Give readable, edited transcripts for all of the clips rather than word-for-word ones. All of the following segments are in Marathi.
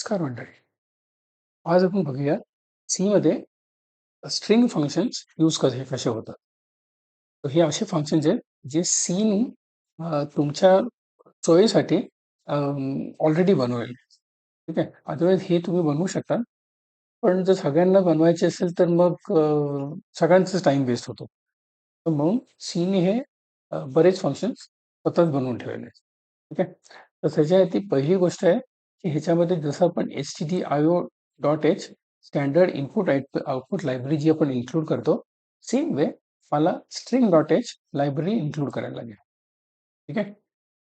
नमस्कार मंडळी. आज आपण बघूया सी मध्ये स्ट्रिंग फंक्शन्स यूज कसे होतात. तर हे असे फंक्शन्स आहेत जे सीने तुमच्या सोयीसाठी ऑलरेडी बनवलेले. ठीक आहे. अदरवाईज हे तुम्ही बनवू शकता. पण जर सगळ्यांना बनवायचे असेल तर मग सगळ्यांचाच टाइम वेस्ट होतो. तर म्हणून सीने हे बरेच फंक्शन्स स्वतःच बनवून ठेवलेले आहेत. ठीक आहे. तर त्याच्यासाठी पहिली गोष्ट आहे की ह्याच्यामध्ये जसं आपण stdio.h standard input output library जी आपण इन्क्लूड करतो, सेम वे मला string.h लायब्ररी इन्क्लूड करायला लागेल. ठीक आहे.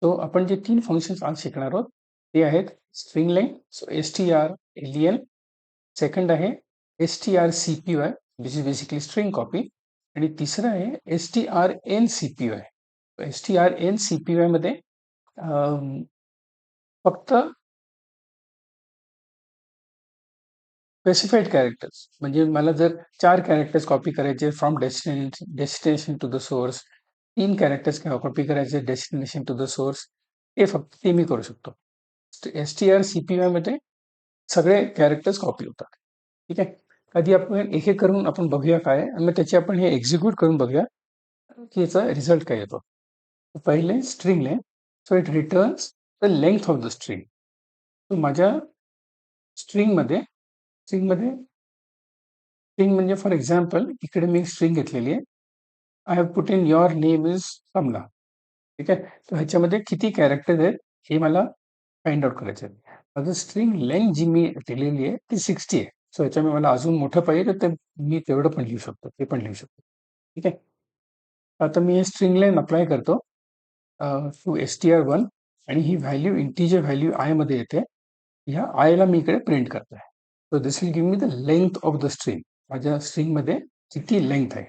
तो आपण जे 3 फंक्शन्स आज शिकणार आहोत ते आहेत string length, so strlen. Second आहे strcpy, which is basically string copy. आणि तिसरं आहे strncpy. strncpy मध्ये फक्त स्पेसिफाईड कॅरेक्टर्स, म्हणजे मला जर 4 कॅरेक्टर्स कॉपी करायचे from destination to the source, 3 characters copy करायचे डेस्टिनेशन टू द सोर्स, ते मी करू शकतो. strcpy मध्ये सगळे कॅरेक्टर्स कॉपी होतात. ठीक आहे. कधी आपण एक एक करून आपण बघूया काय आणि मग त्याची आपण हे एक्झिक्यूट करून बघूया की याचा रिझल्ट काय येतो. पहिले string length, so it returns the length of the string. तो माझ्या स्ट्रिंगमध्ये स्ट्रिंगमध्ये स्ट्रिंग म्हणजे फॉर एक्झाम्पल इकडे मी स्ट्रिंग घेतलेली आहे. I have put in your name is Kamala. ठीक आहे. तर ह्याच्यामध्ये किती कॅरेक्टर आहेत हे मला फाइंड आउट करायचं आहे. माझं स्ट्रिंग लेंथ जी मी दिलेली आहे ती 60 आहे. सो ह्याच्यामध्ये मला अजून मोठं पाहिजे तर मी तेवढं पण लिहू शकतो, ते पण लिहू शकतो. ठीक आहे. आता मी हे स्ट्रिंग लेंथ अप्लाय करतो टू str1 आणि ही व्हॅल्यू इंटिजर व्हॅल्यू आय मध्ये येते. ह्या आयला मी इकडे प्रिंट करतोय. So this will give me the length of the string. माझ्या स्ट्रिंग मध्ये किती लेंथ आहे.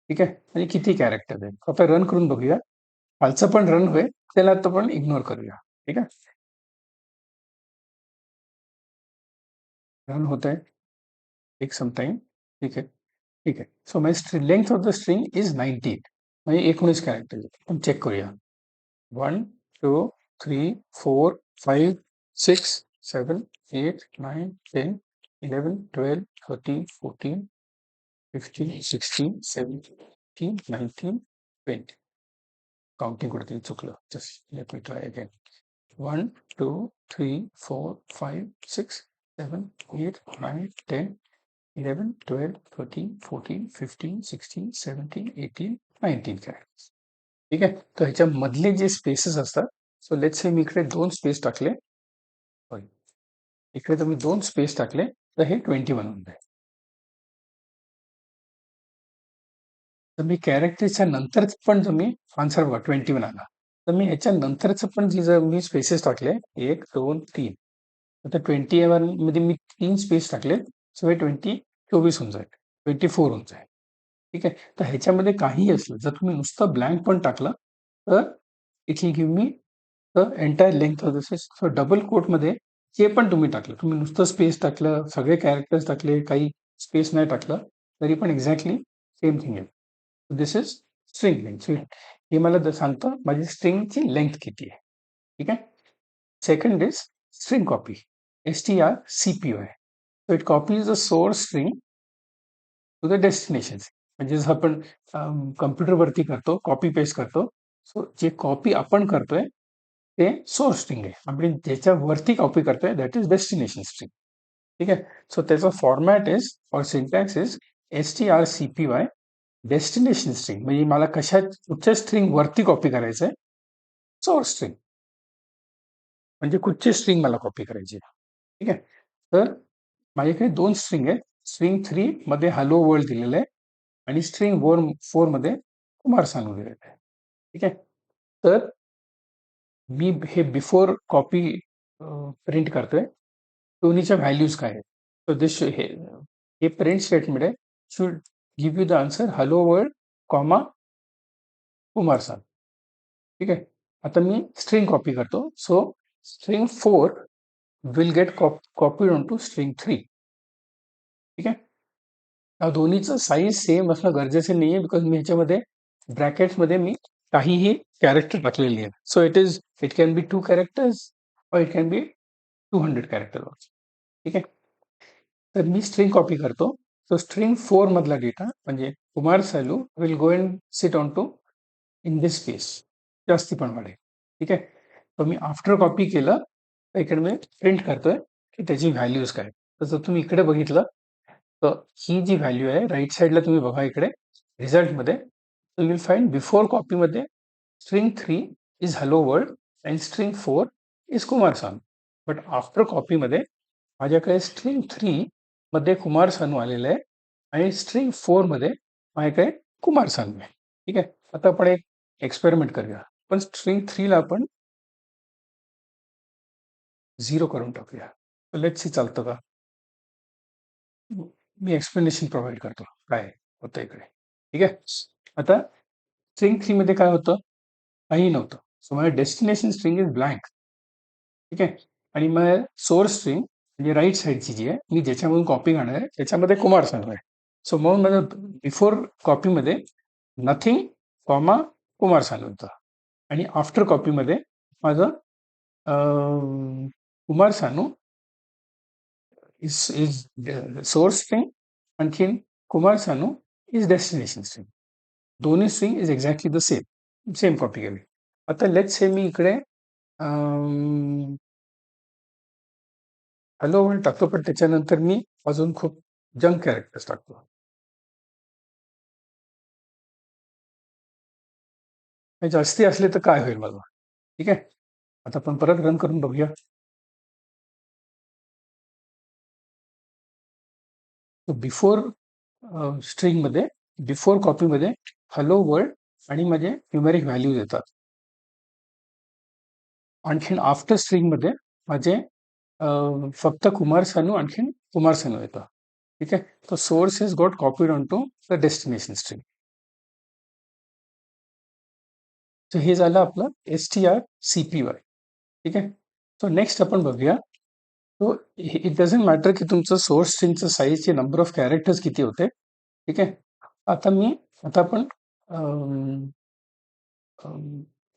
ठीक आहे. आणि किती कॅरेक्टर आहे. आता रन करून बघूया. खालचं पण रन होईल, त्याला आता पण इग्नोर करूया. ठीक आहे. रन होत आहे. Take some time. ठीक आहे. ठीक आहे. So my length of the string is 19. म्हणजे 19 कॅरेक्टर. आपण चेक करूया. 1 2 3 4 5 6 7 8 9 10 11 12 13 14 15 16 17 19 20. काउंटिंग कुठेतरी चुकलं. Just let me try again. 1 2 3 4 5 6 7 8 9 10 11 12 13 14 15 16 17 18 19 characters. ठीक आहे. तर ह्याच्या मधले जे स्पेसेस असतात, सो लेट्स से मी इकडे 2 स्पेस टाकले. सॉरी, इकडे तर मी 2 स्पेस टाकले तर हे 21 होऊन जाईल. तर मी कॅरेक्टरच्या नंतर पण जर मी आन्सर बघा 21 आला, तर मी ह्याच्या नंतरच पण जी जर मी स्पेसेस टाकले 1 2 3, आता 21 मध्ये मी 3 स्पेस टाकले, सो हे 24 होऊन जाईल, 24 होऊन जाईल. ठीक आहे. तर ह्याच्यामध्ये काही असलं, जर तुम्ही नुसतं ब्लँक पण टाकलं तर it will give me the entire length of this. So double कोटमध्ये जे पण तुम्ही टाकलं, तुम्ही नुसतं स्पेस टाकलं, सगळे कॅरेक्टर्स टाकले, काही स्पेस नाही टाकलं, तरी पण एक्झॅक्टली सेम थिंग आहे. दिस इज स्ट्रिंग लेंथ. हे मला सांगतं माझी स्ट्रिंगची लेंथ किती आहे. ठीक आहे. Second is string copy, strcpy. So it copies the source string to the destination. म्हणजे जसं आपण कम्प्युटरवरती करतो, कॉपी पेस्ट करतो. सो जे कॉपी आपण करतोय ते सोर्स स्ट्रिंग आहे. आपण ज्याच्यावरती कॉपी करतोय दॅट इज डेस्टिनेशन स्ट्रिंग. ठीक आहे. सो त्याचा फॉर्मॅट इज और syntax is strcpy destination string. म्हणजे मला कुठच्या स्ट्रिंग वरती कॉपी करायचंय, सोर्स स्ट्रिंग. म्हणजे कुठची स्ट्रिंग मला कॉपी करायची. ठीक आहे. तर माझ्याकडे 2 स्ट्रिंग आहेत. स्ट्रिंग 3 मध्ये हॅलो वर्ल्ड दिलेलं आहे आणि स्ट्रिंग 4 मध्ये कुमार सानू दिलेलं आहे. ठीक आहे. तर मी हे बिफोर कॉपी प्रिंट करतोय. दोन्हीच्या व्हॅल्यूज काय आहेत. सो दिस हे प्रिंट स्टेटमेंट आहे, should give you the answer hello world comma Kumar Sanu. ठीक आहे. आता मी स्ट्रिंग कॉपी करतो. So string 4 will get copied on to string 3. ठीक आहे. दोन्हीचं साईज सेम असणं गरजेचं नाहीये, बिकॉज मी ह्याच्यामध्ये ब्रॅकेट्समध्ये मी काहीही कॅरेक्टर टाकलेली आहे. So it can be 2 characters और इट कॅन बी 200 कॅरेक्टर. ठीक आहे. तर मी स्ट्रिंग कॉपी करतो. तो स्ट्रिंग 4 मधला डेटा म्हणजे Kumar Sanu will go and sit on to in this space. जास्ती पण वाढेल. ठीक आहे. तर मी आफ्टर कॉपी केलं तर इकडे मी प्रिंट करतोय की त्याची व्हॅल्यूज काय. तर जर तुम्ही इकडे बघितलं तर ही जी व्हॅल्यू आहे राईट साईडला तुम्ही बघा इकडे रिझल्टमध्ये यू विल फाइंड बिफोर कॉपीमध्ये string 3 is hello world and string 4 is Kumar Sanu. But after कॉपीमध्ये माझ्याकडे स्ट्रिंग 3 मध्ये कुमार सानू आलेलं आहे आणि स्ट्रिंग 4 मध्ये माझ्याकडे कुमार सानू आहे. ठीक आहे. आता आपण एक एक्सपेरिमेंट करूया. पण स्ट्रिंग 3 ला आपण 0 करून टाकूया. लेट्स सी चालतं का? मी एक्सप्लेनेशन प्रोव्हाइड करतो काय होतं इकडे. ठीक आहे. आता स्ट्रिंग 3 मध्ये काय होतं? काही नव्हतं. सो माझ्या डेस्टिनेशन स्ट्रिंग इज ब्लँक. ठीक आहे. आणि मग सोर्स स्ट्रिंग म्हणजे राईट साईडची जी आहे मी ज्याच्यामधून कॉपी करणार आहे त्याच्यामध्ये कुमार सानू आहे. सो म्हणून माझं बिफोर कॉपीमध्ये नथिंग कॉमा कुमार सानू होतं आणि आफ्टर कॉपीमध्ये माझं Kumar Sanu is source string आणखीन Kumar Sanu is destination string. दोन्ही string is exactly the same same copy केली. आता लेट्स से मी इकडे हॅलो वर्ल्ड टाकतो पण त्याच्यानंतर मी अजून खूप जंक कॅरेक्टर्स टाकतो. हे जास्ती असले तर काय होईल मला? ठीक आहे. आता आपण परत रन करून बघूया. बिफोर स्ट्रिंगमध्ये बिफोर कॉपीमध्ये हॅलो वर्ल्ड आणि माझे न्यूमेरिक व्हॅल्यूज येतात. आणखीन आफ्टर स्ट्रिंगमध्ये माझे फक्त कुमार सानू आणखीन कुमार सानू येतं. ठीक आहे. तो source is got copied on to the destination string. तर हे झालं आपलं strcpy. ठीक आहे. सो नेक्स्ट आपण बघूया. तो इट डझंट मॅटर की तुमचं सोर्स स्ट्रिंगचं साईजचे नंबर ऑफ कॅरेक्टर्स किती होते. ठीक आहे. आता आपण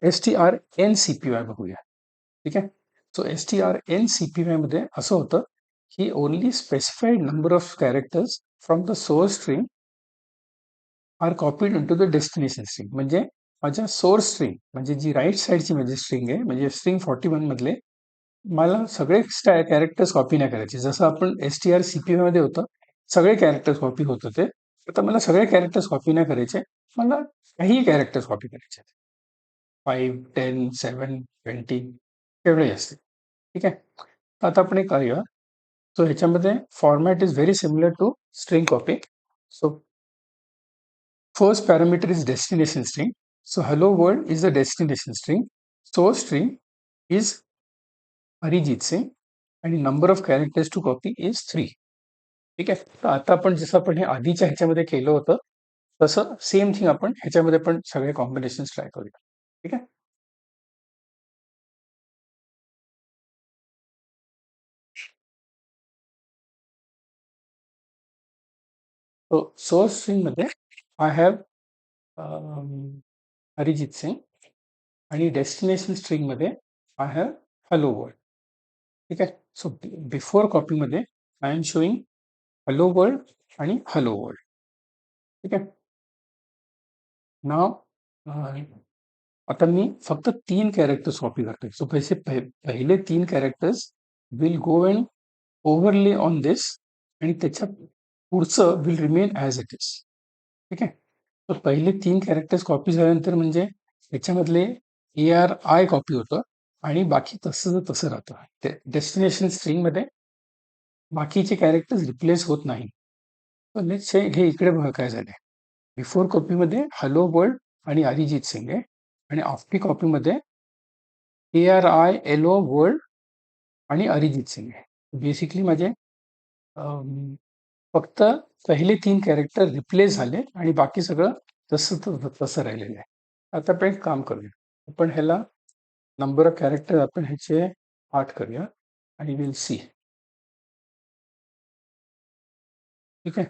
strncpy बघूया. ठीक आहे. सो strncpy मध्ये असं होतं की only specified number of characters from the source string are copied in to the destination string. म्हणजे माझ्या सोर्स स्ट्रिंग म्हणजे जी राईट साईडची माझी स्ट्रिंग आहे म्हणजे स्ट्रिंग 41 मधले मला सगळे कॅरेक्टर्स कॉपी नाही करायचे. जसं आपण strcpy मध्ये होतं सगळे कॅरेक्टर्स कॉपी होत होते. आता मला सगळे कॅरेक्टर्स कॉपी नाही करायचे. मला काही कॅरेक्टर्स कॉपी करायचे. 5, 10, 7, 20 एवढे असतील. ठीक आहे. आता आपण एक करूया. सो ह्याच्यामध्ये format is very similar to string copy. So first parameter is destination string. So hello world is the destination string. Source string is Arijit Singh आणि number of characters to copy is 3. ठीक आहे. तर आता आपण जसं आपण हे आधीच्या ह्याच्यामध्ये केलं होतं तसं सेम थिंग आपण ह्याच्यामध्ये पण सगळे कॉम्बिनेशन ट्राय करूया. ठीक आहे. तो सोर्स स्ट्रिंग मध्ये आय हॅव अरिजित सिंग आणि डेस्टिनेशन स्ट्रिंग मध्ये आय हॅव हॅलो वर्ल्ड. ठीक आहे. सो बिफोर कॉपीमध्ये I am showing hello world आणि हॅलो वर्ल्ड. ठीक आहे. नाव आता मी फक्त 3 कॅरेक्टर्स कॉपी करतोय. सो पहिले 3 characters will go and overlay on this आणि त्याच्या पुढचं will remain as it is. ठीक आहे. तर पहिले 3 कॅरेक्टर्स कॉपी झाल्यानंतर म्हणजे त्याच्यामधले ARI कॉपी होतं आणि बाकी तसं तसं राहतं. डेस्टिनेशन स्ट्रिंगमध्ये बाकीचे कॅरेक्टर्स रिप्लेस होत नाही. तर लेट्स से हे इकडे बघा काय झालंय. बिफोर कॉपीमध्ये हॅलो वर्ल्ड आणि अरिजित सिंग आहे आणि आफ्टर कॉपीमध्ये ARI LO वर्ल्ड आणि अरिजित सिंग आहे. बेसिकली माझे फक्त पहिले 3 कॅरेक्टर रिप्लेस झाले आणि बाकी सगळं तसं राहिलेलं आहे. आता आपण एक काम करूया. आपण ह्याला नंबर ऑफ कॅरेक्टर आपण ह्याचे 8 करूया आणि विल सी. ठीक आहे.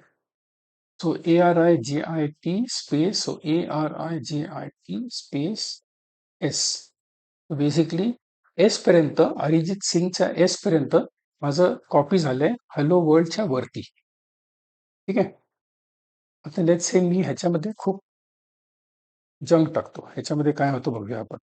So ARIJIT space so ARIJIT space S. Basically S पर्यंत अरिजित सिंगच्या एस पर्यंत माझं कॉपी झालंय हॅलो वर्ल्डच्या वरती. ठीक आहे. आता लेट्स से मी ह्याच्यामध्ये खूप जंक टाकतो. ह्याच्यामध्ये काय होतं बघूया आपण.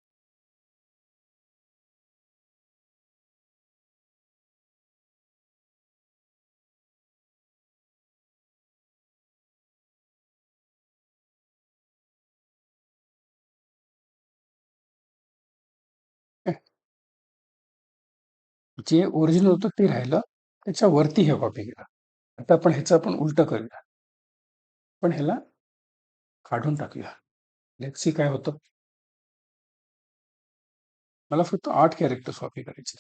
जे ओरिजिनल होतं ते राहिलं. त्याच्या वरती हे कॉपी केलं. आता आपण ह्याचं आपण उलटं करूया. पण ह्याला काढून टाकूया. लेट्स सी काय होतं. मला फक्त 8 कॅरेक्टर्स कॉपी करायचे.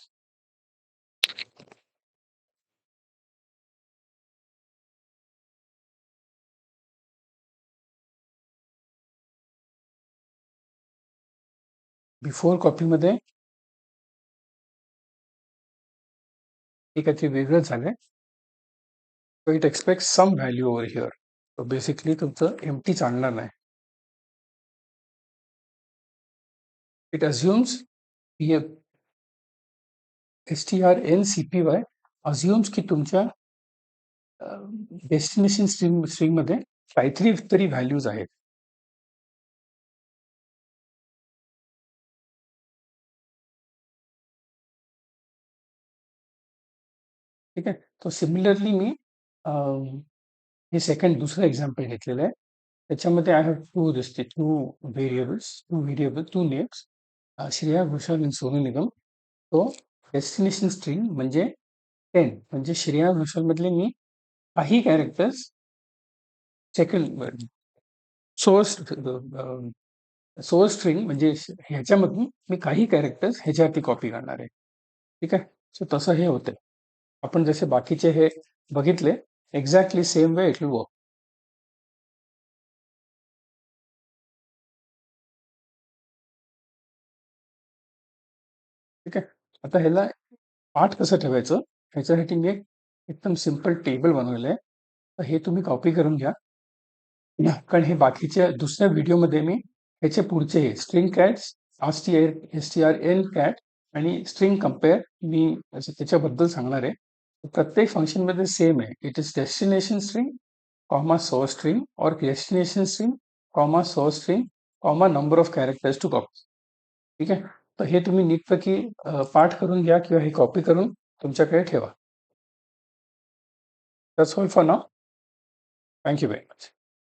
बिफोर कॉपीमध्ये हे काहीतरी वेगळं झालंय. So it expect some value over here. So basically तुमचं एम्प्टी चालणार नाही. इट अज्युम्स strncpy अज्युम्स की तुमच्या डेस्टिनेशन स्ट्रिंगमध्ये काहीतरी तरी व्हॅल्यूज आहेत. ठीक आहे. तो सिमिलरली मी हे दुसरं एक्झाम्पल घेतलेलं आहे. त्याच्यामध्ये I have two names, Shreya Ghoshal आणि सोनू निगम. तो डेस्टिनेशन स्ट्रिंग म्हणजे 10 म्हणजे श्रेया घोषाल मधले मी काही characters second source source string म्हणजे ह्याच्यामधून मी काही कॅरेक्टर्स ह्याच्यावरती कॉपी करणार आहे. ठीक आहे. सो तसं हे होतंय. आपण जसे बाकीचे हे बघितले exactly same way it will work. ठीक आहे. आता ह्याला पाठ कसं ठेवायचं ह्याच्यासाठी मी एक एकदम सिम्पल टेबल बनवलेलं आहे. तर हे तुम्ही कॉपी करून घ्या. कारण हे बाकीच्या दुसऱ्या व्हिडिओमध्ये मी ह्याचे पुढचे हे स्ट्रिंग कॅट्स str कॅट आणि स्ट्रिंग कम्पेअर मी त्याच्याबद्दल सांगणार आहे. प्रत्येक फंक्शनमध्ये सेम आहे. It is destination string comma source string और destination string comma source string comma number of characters to copy. ठीक आहे. तर हे तुम्ही नीटपैकी पाठ करून घ्या किंवा हे कॉपी करून तुमच्याकडे ठेवा. That's all for now. Thank you very much.